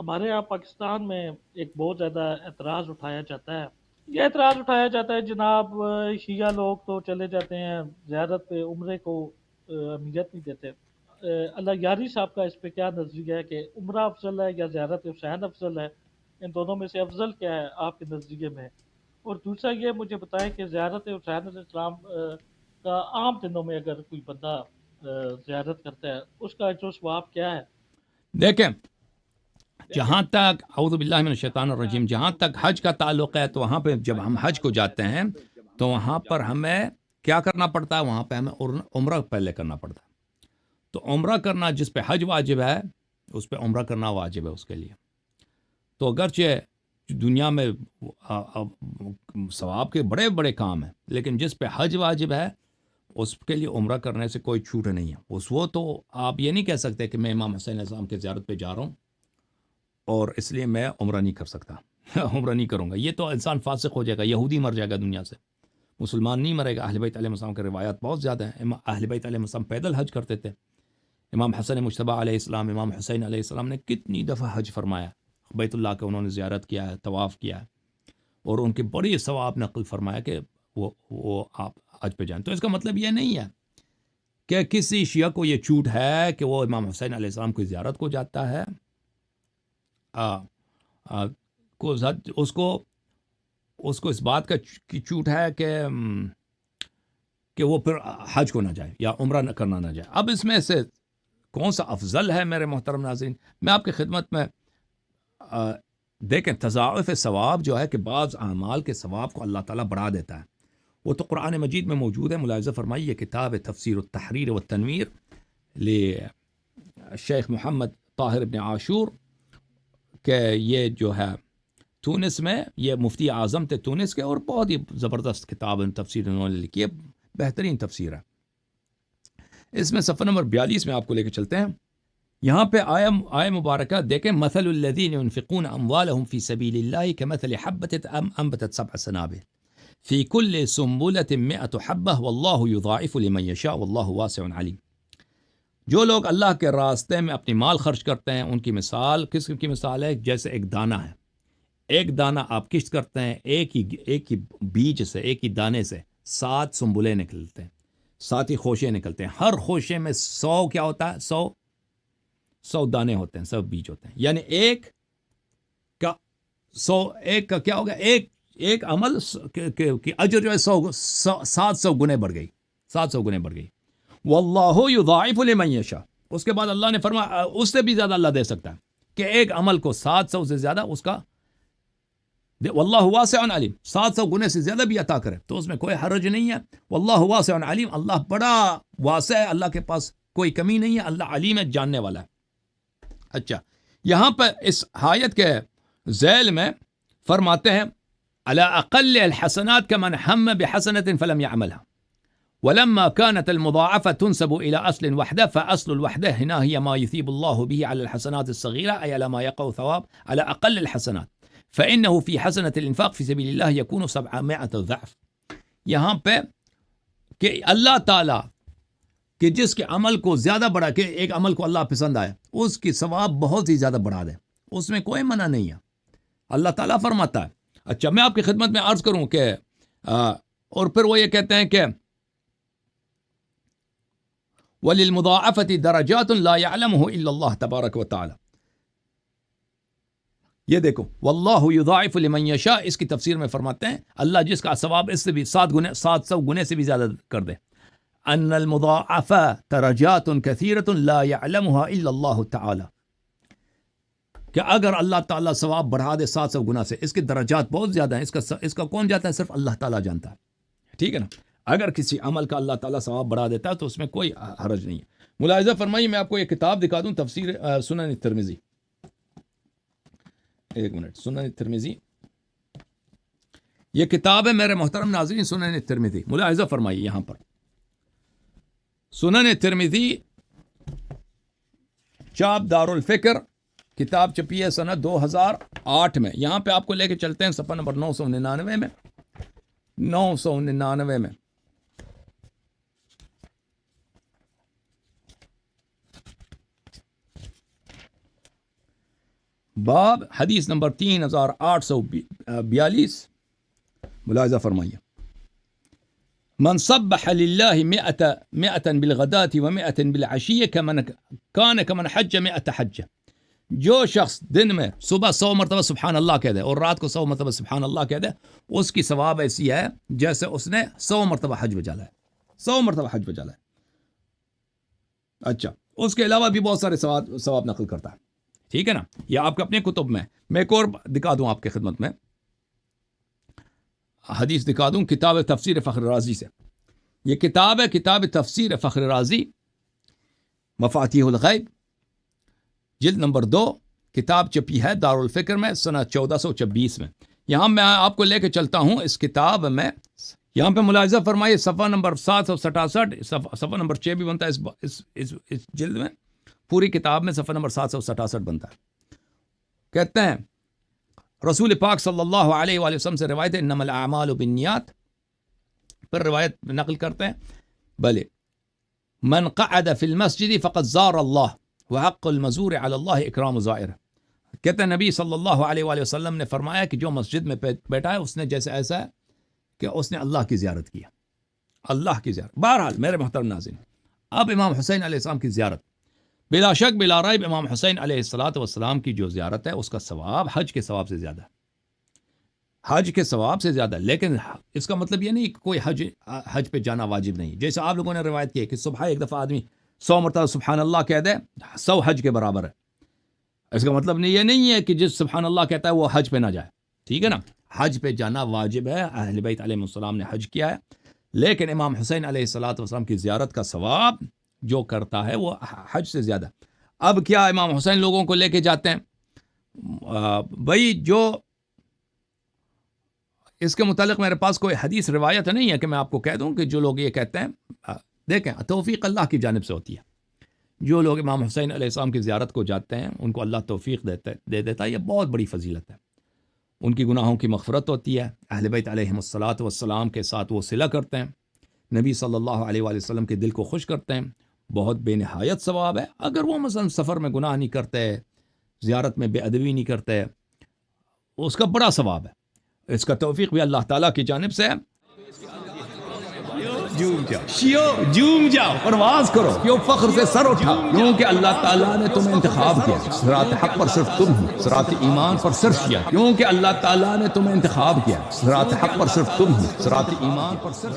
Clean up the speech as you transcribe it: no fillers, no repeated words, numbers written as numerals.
ہمارے یہاں پاکستان میں ایک بہت زیادہ اعتراض اٹھایا جاتا ہے. یہ اعتراض اٹھایا جاتا ہے جناب شیعہ لوگ تو چلے جاتے ہیں زیارت پہ، عمرے کو اہمیت نہیں دیتے. اللہ یاری صاحب کا اس پہ کیا نظریہ ہے کہ عمرہ افضل ہے یا زیارت حسین افضل ہے؟ ان دونوں میں سے افضل کیا ہے آپ کے نظریے میں؟ اور دوسرا یہ مجھے بتائیں کہ زیارت حسین علیہ السلام کا عام دنوں میں اگر کوئی بندہ زیارت کرتا ہے اس کا اجر و ثواب کیا ہے؟ دیکھیں، جہاں تک اعوذ باللہ من الشیطان الرجیم، جہاں تک حج کا تعلق ہے تو وہاں پہ جب ہم حج کو جاتے ہیں تو وہاں پر ہمیں کیا کرنا پڑتا ہے؟ وہاں پہ ہمیں عمرہ پہلے کرنا پڑتا ہے. تو عمرہ کرنا جس پہ حج واجب ہے اس پہ عمرہ کرنا واجب ہے اس کے لیے. تو اگرچہ دنیا میں ثواب کے بڑے بڑے کام ہیں، لیکن جس پہ حج واجب ہے اس کے لیے عمرہ کرنے سے کوئی چھوٹ نہیں ہے. وہ تو آپ یہ نہیں کہہ سکتے کہ میں امام حسین علیہ السلام کے زیارت پہ جا رہا ہوں اور اس لیے میں عمرہ نہیں کر سکتا عمرہ نہیں کروں گا. یہ تو انسان فاسق ہو جائے گا، یہودی مر جائے گا دنیا سے، مسلمان نہیں مرے گا. اہل بیت علیہ السلام کے روایات بہت زیادہ ہیں. اہل بیت علیہ السلام پیدل حج کرتے تھے. امام حسن مجتبیٰ علیہ السلام، امام حسین علیہ السلام نے کتنی دفعہ حج فرمایا، بیت اللہ کا انہوں نے زیارت کیا ہے، طواف کیا ہے، اور ان کے بڑی ثواب نقل فرمایا کہ وہ آپ حج پہ جائیں. تو اس کا مطلب یہ نہیں ہے کہ کسی شیعہ کو یہ چھوٹ ہے کہ وہ امام حسین علیہ السلام کی زیارت کو جاتا ہے، اس کو اس بات کا کی چھوٹ ہے کہ وہ پھر حج کو نہ جائے یا عمرہ نہ کرنا نہ جائے. اب اس میں سے کون سا افضل ہے میرے محترم ناظرین؟ میں آپ کی خدمت میں دیکھیں، تضاعف ثواب جو ہے کہ بعض اعمال کے ثواب کو اللہ تعالیٰ بڑھا دیتا ہے، وہ تو قرآن مجید میں موجود ہے. ملاحظہ فرمائیے، یہ کتاب ہے تفسیر التحریر والتنویر شیخ محمد طاہر ابن عاشور، کہ یہ جو ہے تونس میں، یہ مفتی اعظم تھے تونس کے، اور بہت ہی زبردست کتاب تفسیر انہوں نے لکھی ہے، بہترین تفسیر ہے. اس میں صفحہ نمبر 42 میں آپ کو لے کے چلتے ہیں. یہاں پہ آیہ مبارکہ دیکھیں، مثل الذین ينفقون اموالهم فی سبیل اللہ کمثل حبة انبتت 7 سنابل فی کل سنبلة 100 حبة واللہ یضاعف لمن یشاء واللہ واسع علیم. جو لوگ اللہ کے راستے میں اپنی مال خرچ کرتے ہیں ان کی مثال کس کی مثال ہے؟ جیسے ایک دانہ ہے. ایک دانہ آپ کشت کرتے ہیں، ایک ہی بیج سے، ایک ہی دانے سے 7 سنبلے نکلتے ہیں، 7 ہی خوشے نکلتے ہیں. ہر خوشے میں 100 کیا ہوتا ہے؟ 100 دانے ہوتے ہیں، 100 بیج ہوتے ہیں. یعنی ایک کا کیا ہوگا؟ ایک عمل کی اجر جو ہے 700 گنے بڑھ گئی، 700 گنے بڑھ گئی. واللہ یضاعف لمن یشاء. اس کے بعد اللہ نے فرمایا اس سے بھی زیادہ اللہ دے سکتا ہے، کہ ایک عمل کو 700 سے زیادہ اس کا، واللہ واسع علیم، 700 گنے سے زیادہ بھی عطا کرے تو اس میں کوئی حرج نہیں ہے. واللہ واسع علیم، اللہ بڑا واسع ہے، اللہ کے پاس کوئی کمی نہیں ہے، اللہ علیم ہے، جاننے والا ہے. اچھا، یہاں پر اس آیت کے ذیل میں فرماتے ہیں علی اقل الحسنات کمن ہم بحسنۃ فلم يعملها ولما كانت المضاعفة تنسب إلى أصل وحدة فأصل الوحدة هنا هي ما يثيب الله به على الحسنات الصغيرة، أي على ما يقع ثواب على أقل الحسنات، فإنه في حسنة الإنفاق في سبيل الله يكون 700 ضعف. یہاں پہ کہ اللہ تعالیٰ کہ جس کے عمل کو زیادہ بڑھا، کہ ایک عمل کو اللہ پسند آئے اس کی ثواب بہت ہی زیادہ بڑھا دے، اس میں کوئی منع نہیں ہے، اللہ تعالیٰ فرماتا ہے. اچھا، میں آپ کی خدمت میں عرض کروں کہ اور پھر وہ یہ کہتے ہیں کہ وَلِلْمُضَاعَفَةِ دَرَجَاتٌ لَا يَعْلَمُهُ إِلَّا اللَّهُ تَبَارَكَ وَتَعَالَى. یہ دیکھو، واللہ یضاعف لمن یشاء، اس کی تفسیر میں فرماتے ہیں اللہ جس کا ثواب اس سے بھی 700 گنے سے بھی زیادہ کر دے. ان المضاعف درجات کثیرۃ لا يعلمها الا اللہ تعالی، کہ اگر اللہ تعالیٰ ثواب بڑھا دے 700 گنا سے، اس کے درجات بہت زیادہ ہیں، اس کا کون جانتا ہے؟ صرف اللہ تعالیٰ جانتا ہے. ٹھیک ہے نا؟ اگر کسی عمل کا اللہ تعالیٰ ثواب بڑھا دیتا ہے تو اس میں کوئی حرج نہیں ہے. ملاحظہ فرمائیے، میں آپ کو یہ کتاب دکھا دوں، تفسیر سنن ترمذی. ایک منٹ، سنن ترمذی یہ کتاب ہے میرے محترم ناظرین، سنن ترمذی. ملاحظہ فرمائیے یہاں پر سنن ترمذی، چاپ دار الفکر، کتاب چھپی ہے سنہ 2008 میں. یہاں پہ آپ کو لے کے چلتے ہیں صفحہ نمبر 999 میں. 999 میں باب حدیث نمبر 3842 ملاحظہ فرمائیے. من صبح للہ مئة بالغداة ومئة بالعشیہ كمن حج 100 حجہ. جو شخص دن میں صبح 100 مرتبہ سبحان اللہ کہہ دے اور رات کو 100 مرتبہ سبحان اللہ کہہ دے, اس کی ثواب ایسی ہے جیسے اس نے 100 مرتبہ حج بجالا ہے. 100 مرتبہ حج بجالا ہے. اچھا, اس کے علاوہ بھی بہت سارے ثواب نقل کرتا ہے. ٹھیک ہے نا. یا آپ کے اپنے کتب میں ایک اور دکھا دوں آپ کے خدمت میں, حدیث دکھا دوں کتاب تفسیر فخر رازی سے. یہ کتاب ہے, کتاب تفسیر فخر رازی, مفاتیح الغیب, جلد نمبر 2. کتاب چھپی ہے دارالفکر میں سنہ 1426 میں. یہاں میں آپ کو لے کے چلتا ہوں اس کتاب میں. یہاں پہ ملاحظہ فرمائیے صفحہ نمبر 767, صفحہ نمبر 6 بھی بنتا ہے اس جلد میں. پوری کتاب میں صفحہ نمبر 767 بنتا ہے. کہتے ہیں رسول پاک صلی اللہ علیہ وآلہ وسلم سے روایت ہے انما الاعمال بالنیات. پھر روایت نقل کرتے ہیں بلے من قعد فی المسجد فقد زار اللہ وحق المزور علی اللہ اکرام زائر. کہتے ہیں نبی صلی اللہ علیہ وآلہ وسلم نے فرمایا کہ جو مسجد میں بیٹھا ہے اس نے جیسے ایسا ہے کہ اس نے اللہ کی زیارت کیا. اللہ کی زیارت. بہرحال میرے محترم ناظرین, اب امام حسین علیہ السلام کی زیارت, بلا شک بلا ریب امام حسین علیہ السلام کی جو زیارت ہے اس کا ثواب حج کے ثواب سے زیادہ ہے. حج کے ثواب سے زیادہ. لیکن اس کا مطلب یہ نہیں کہ کوئی حج پہ جانا واجب نہیں. جیسے آپ لوگوں نے روایت کی ہے کہ صبح ایک دفعہ آدمی 100 مرتبہ سبحان اللہ کہہ دے 100 حج کے برابر ہے. اس کا مطلب یہ نہیں ہے کہ جس سبحان اللہ کہتا ہے وہ حج پہ نہ جائے. ٹھیک ہے نا. حج پہ جانا واجب ہے. اہل بیت علیہ السلام نے حج کیا ہے. لیکن امام حسین علیہ السلام کی زیارت کا ثواب جو کرتا ہے وہ حج سے زیادہ. اب کیا امام حسین لوگوں کو لے کے جاتے ہیں بھائی, جو اس کے متعلق میرے پاس کوئی حدیث روایت نہیں ہے کہ میں آپ کو کہہ دوں کہ جو لوگ یہ کہتے ہیں, دیکھیں توفیق اللہ کی جانب سے ہوتی ہے. جو لوگ امام حسین علیہ السلام کی زیارت کو جاتے ہیں ان کو اللہ توفیق دے دیتا ہے. یہ بہت بڑی فضیلت ہے. ان کی گناہوں کی مغفرت ہوتی ہے. اہل بیت علیہم الصلاۃ کے ساتھ وہ صلہ کرتے ہیں. نبی صلی اللہ علیہ وآلہ وسلم کے دل کو خوش کرتے ہیں. بہت بے نہایت ثواب ہے. اگر وہ مثلا سفر میں گناہ نہیں کرتے, زیارت میں بے ادبی نہیں کرتے, اس کا بڑا ثواب ہے. اس کا توفیق بھی اللہ تعالیٰ کی جانب سے ہے. جوم جاؤ, پرواز کرو, کیوں فخر سے سر اٹھا, کیونکہ اللہ تعالیٰ نے تمہیں انتخاب کیا. صراط حق پر صرف تم ہو, صراط ایمان پر صرف کیا, کیونکہ اللہ تعالیٰ نے تمہیں انتخاب کیا. صراط حق پر صرف تم ہو, صراط ایمان پر صرف